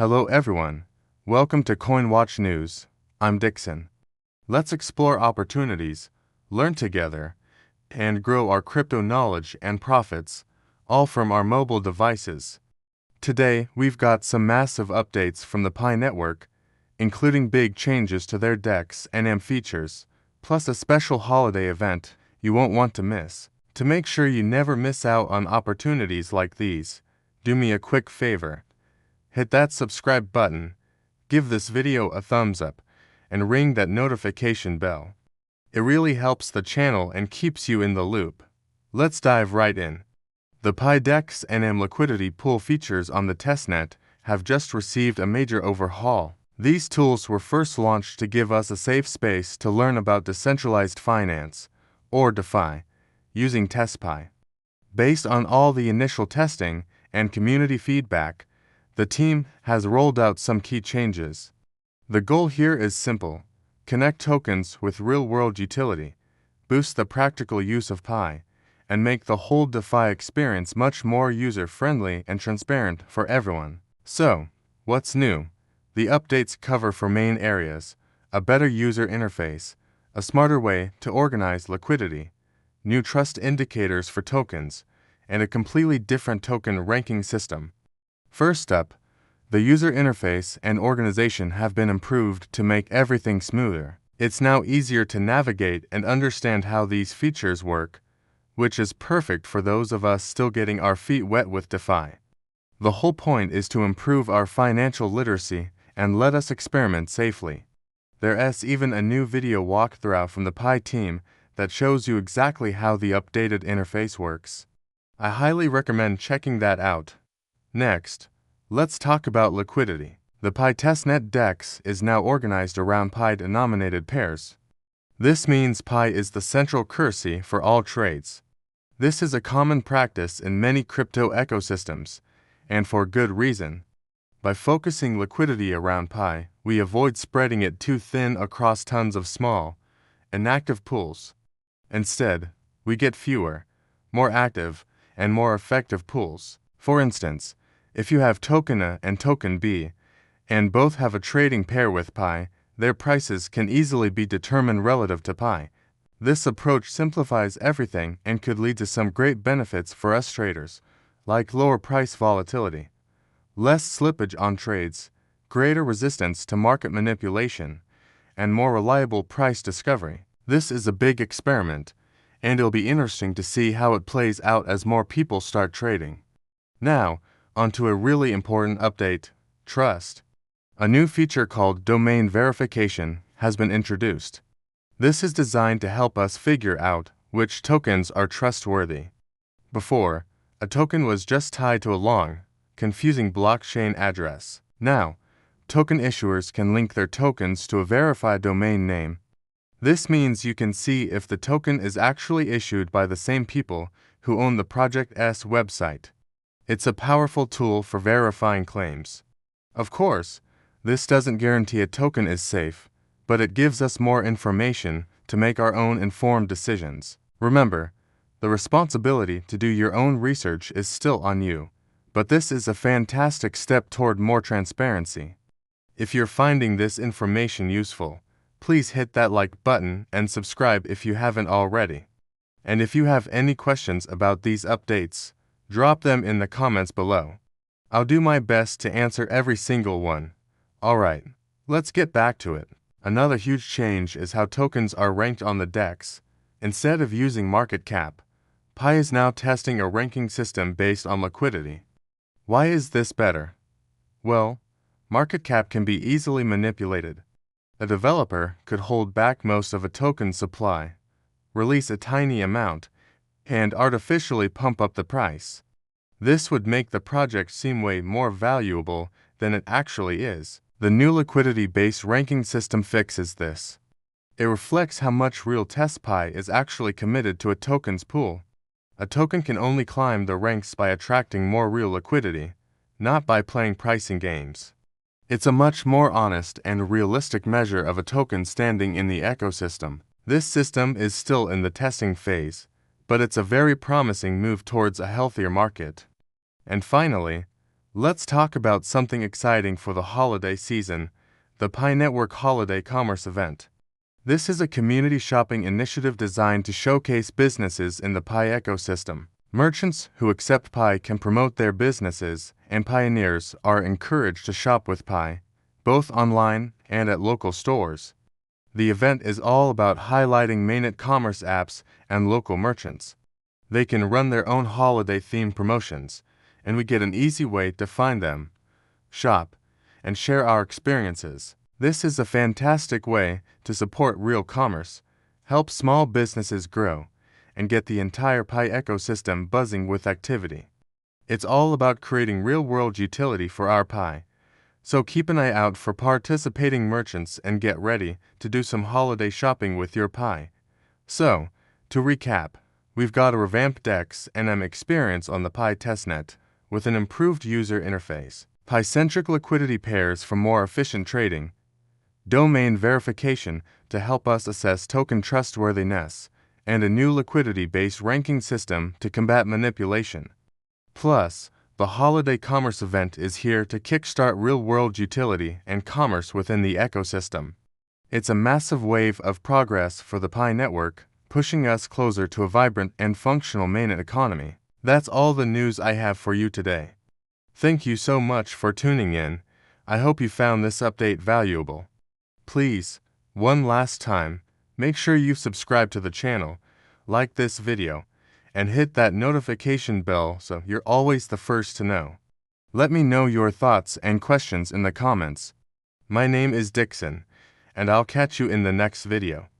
Hello everyone. Welcome to CoinWatch News. I'm Dixon. Let's explore opportunities, learn together, and grow our crypto knowledge and profits, all from our mobile devices. Today, we've got some massive updates from the Pi network, including big changes to their DEX AMM features, plus a special holiday event you won't want to miss. To make sure you never miss out on opportunities like these, do me a quick favor. Hit that subscribe button, give this video a thumbs up, and ring that notification bell. It really helps the channel and keeps you in the loop. Let's dive right in. The Pi DEX AMM Liquidity pool features on the testnet have just received a major overhaul. These tools were first launched to give us a safe space to learn about decentralized finance, or DeFi, using TestPi. Based on all the initial testing and community feedback, the team has rolled out some key changes. The goal here is simple: connect tokens with real-world utility, boost the practical use of Pi, and make the whole DeFi experience much more user-friendly and transparent for everyone. So, what's new? The updates cover four main areas: a better user interface, a smarter way to organize liquidity, new trust indicators for tokens, and a completely different token ranking system. First up, the user interface and organization have been improved to make everything smoother. It's now easier to navigate and understand how these features work, which is perfect for those of us still getting our feet wet with DeFi. The whole point is to improve our financial literacy and let us experiment safely. There's even a new video walkthrough from the Pi team that shows you exactly how the updated interface works. I highly recommend checking that out. Next, let's talk about liquidity. The Pi testnet DEX is now organized around Pi-denominated pairs. This means Pi is the central currency for all trades. This is a common practice in many crypto ecosystems, and for good reason. By focusing liquidity around Pi, we avoid spreading it too thin across tons of small, inactive pools. Instead, we get fewer, more active, and more effective pools. For instance, if you have token A and token B, and both have a trading pair with Pi, their prices can easily be determined relative to Pi. This approach simplifies everything and could lead to some great benefits for us traders, like lower price volatility, less slippage on trades, greater resistance to market manipulation, and more reliable price discovery. This is a big experiment, and it'll be interesting to see how it plays out as more people start trading. Now, onto a really important update: trust. A new feature called domain verification has been introduced. This is designed to help us figure out which tokens are trustworthy. Before, a token was just tied to a long, confusing blockchain address. Now, token issuers can link their tokens to a verified domain name. This means you can see if the token is actually issued by the same people who own the project's website. It's a powerful tool for verifying claims. Of course, this doesn't guarantee a token is safe, but it gives us more information to make our own informed decisions. Remember, the responsibility to do your own research is still on you, but this is a fantastic step toward more transparency. If you're finding this information useful, please hit that like button and subscribe if you haven't already. And if you have any questions about these updates, drop them in the comments below. I'll do my best to answer every single one. Alright, let's get back to it. Another huge change is how tokens are ranked on the DEX. Instead of using market cap, Pi is now testing a ranking system based on liquidity. Why is this better? Well, market cap can be easily manipulated. A developer could hold back most of a token supply, release a tiny amount, and artificially pump up the price. This would make the project seem way more valuable than it actually is. The new liquidity-based ranking system fixes this. It reflects how much real TestPi is actually committed to a token's pool. A token can only climb the ranks by attracting more real liquidity, not by playing pricing games. It's a much more honest and realistic measure of a token standing in the ecosystem. This system is still in the testing phase, but it's a very promising move towards a healthier market. And finally, Let's talk about something exciting for the holiday season, the Pi Network Holiday Commerce Event. This is a community shopping initiative designed to showcase businesses in the Pi ecosystem. Merchants who accept Pi can promote their businesses, and pioneers are encouraged to shop with Pi, both online and at local stores. The event is all about highlighting mainnet commerce apps and local merchants. They can run their own holiday-themed promotions, and we get an easy way to find them, shop, and share our experiences. This is a fantastic way to support real commerce, help small businesses grow, and get the entire Pi ecosystem buzzing with activity. It's all about creating real-world utility for our Pi. So keep an eye out for participating merchants and get ready to do some holiday shopping with your Pi. So, to recap, we've got a revamped DEX AMM experience on the Pi testnet with an improved user interface, Pi-centric liquidity pairs for more efficient trading, domain verification to help us assess token trustworthiness, and a new liquidity-based ranking system to combat manipulation. Plus, the holiday commerce event is here to kickstart real-world utility and commerce within the ecosystem. It's a massive wave of progress for the Pi network, pushing us closer to a vibrant and functional mainnet economy. That's all the news I have for you today. Thank you so much for tuning in. I hope you found this update valuable. Please, one last time, make sure you subscribe to the channel, like this video, and hit that notification bell so you're always the first to know. Let me know your thoughts and questions in the comments. My name is Dixon, and I'll catch you in the next video.